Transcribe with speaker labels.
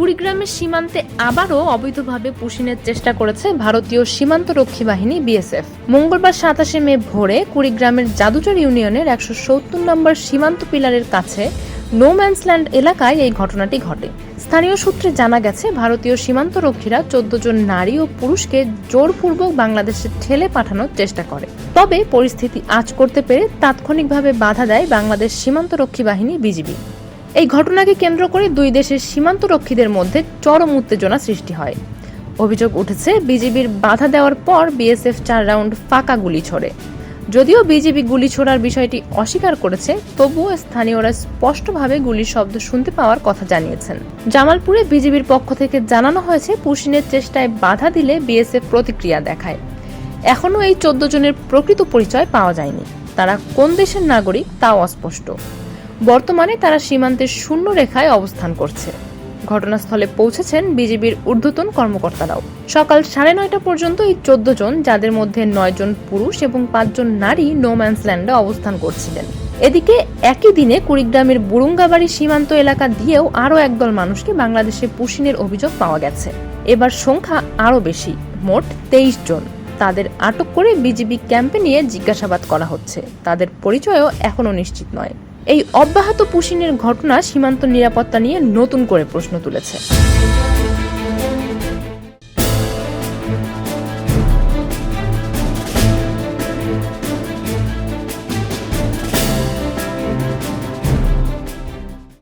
Speaker 1: কুড়িগ্রামের সীমান্তে আবারও অবৈধভাবে পুশিনের চেষ্টা করেছে ভারতীয় সীমান্তরক্ষী বাহিনী বিএসএফ। মঙ্গলবার 27 মে ভোরে কুড়িগ্রামের জাদুচর ইউনিয়নের 170 নম্বর সীমান্ত পিলারের কাছে নো ম্যানসল্যান্ড এলাকায় এই ঘটনাটি ঘটে। স্থানীয় সূত্রে জানা গেছে, ভারতীয় সীমান্তরক্ষীরা 14 জন নারী ও পুরুষকে জোরপূর্বক বাংলাদেশে ঠেলে পাঠানোর চেষ্টা করে। তবে পরিস্থিতি আঁচ করতে পেরে তাৎক্ষণিকভাবে বাধা দেয় বাংলাদেশ সীমান্তরক্ষী বাহিনী বিজিবি। এই ঘটনাকে কেন্দ্র করে দুই দেশের সীমান্তরক্ষীদের মধ্যে চরম উত্তেজনা সৃষ্টি হয়। অভিযোগ উঠেছে, বিজিবির বাধা দেওয়ার পর বিএসএফ 4 রাউন্ড ফাঁকা গুলি ছোড়ে। যদিও বিজিবি গুলি ছোড়ার বিষয়টি অস্বীকার করেছে, তবুও স্থানীয়রা স্পষ্টভাবে গুলির শব্দ শুনতে পাওয়ার কথা জানিয়েছেন। জামালপুরে বিজিবির পক্ষ থেকে জানানো হয়েছে, পুশিনের চেষ্টায় বাধা দিলে বিএসএফ প্রতিক্রিয়া দেখায়। এখনও এই 14 জনের প্রকৃত পরিচয় পাওয়া যায়নি। তারা কোন দেশের নাগরিক তাও অস্পষ্ট। বর্তমানে তারা সীমান্তের শূন্য রেখায় অবস্থান করছে। ঘটনাস্থলে পৌঁছেছেন বিজিবির ঊর্ধ্বতন কর্মকর্তারাও। সকাল 9:30 পর্যন্ত এই 14 জন, যাদের মধ্যে 9 জন পুরুষ এবং 5 জন নারী, নো ম্যানসল্যান্ডে অবস্থান করছিলেন। এদিকে একই দিনে কুড়িগ্রামের বুরুঙ্গাবাড়ি সীমান্ত এলাকা দিয়েও আরও একদল মানুষকে বাংলাদেশে পুশিনের অভিযোগ পাওয়া গেছে। এবার সংখ্যা আরও বেশি, মোট 23 জন। তাদের আটক করে বিজিবি ক্যাম্পে নিয়ে জিজ্ঞাসাবাদ করা হচ্ছে। তাদের পরিচয়ও এখনও নিশ্চিত নয়। এই অব্যাহত পুশিনের ঘটনা সীমান্ত নিরাপত্তা নিয়ে নতুন করে প্রশ্ন তুলেছে।